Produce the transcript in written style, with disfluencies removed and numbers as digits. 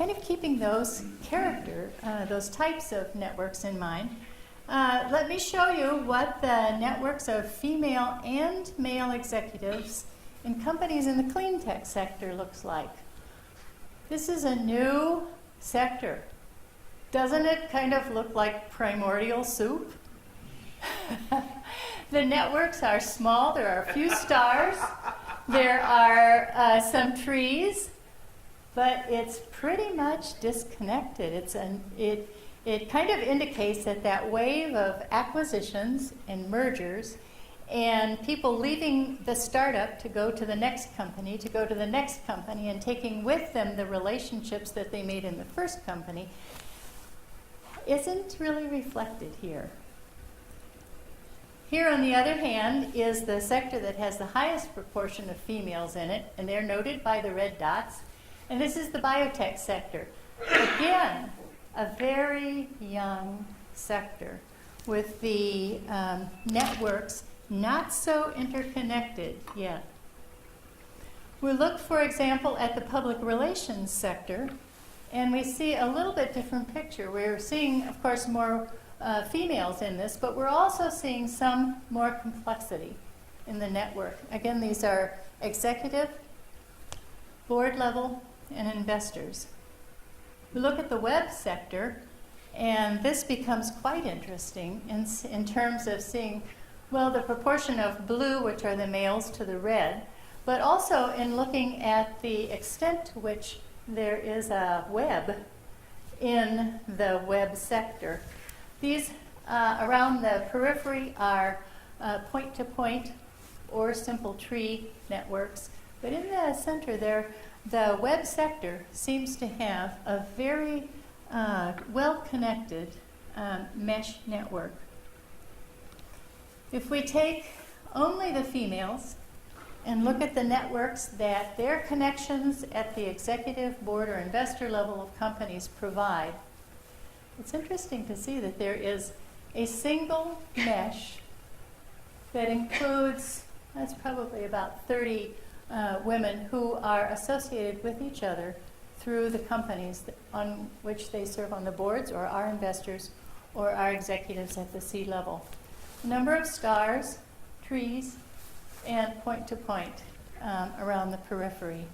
kind of keeping those those types of networks in mind, let me show you what the networks of female and male executives in companies in the clean tech sector looks like. This is a new sector. Doesn't it kind of look like primordial soup? The networks are small. There are a few stars. There are some trees, but it's pretty much disconnected. It kind of indicates that wave of acquisitions and mergers and people leaving the startup to go to the next company, to go to the next company, and taking with them the relationships that they made in the first company isn't really reflected here. Here, on the other hand, is the sector that has the highest proportion of females in it, and they're noted by the red dots. And this is the biotech sector. Again, a very young sector with the networks not so interconnected yet. We look, for example, at the public relations sector, and we see a little bit different picture. We're seeing, of course, more females in this, but we're also seeing some more complexity in the network. Again, these are executive, board level, and investors. We look at the web sector, and this becomes quite interesting in terms of seeing, well, the proportion of blue, which are the males, to the red, but also in looking at the extent to which there is a web in the web sector. These around the periphery are point-to-point or simple tree networks, but in the center there, the web sector seems to have a very well-connected mesh network. If we take only the females and look at the networks that their connections at the executive, board, or investor level of companies provide, it's interesting to see that there is a single mesh that includes, that's probably about 30 women who are associated with each other through the companies on which they serve on the boards, or are investors, or are executives at the C level. A number of stars, trees, and point-to-point around the periphery.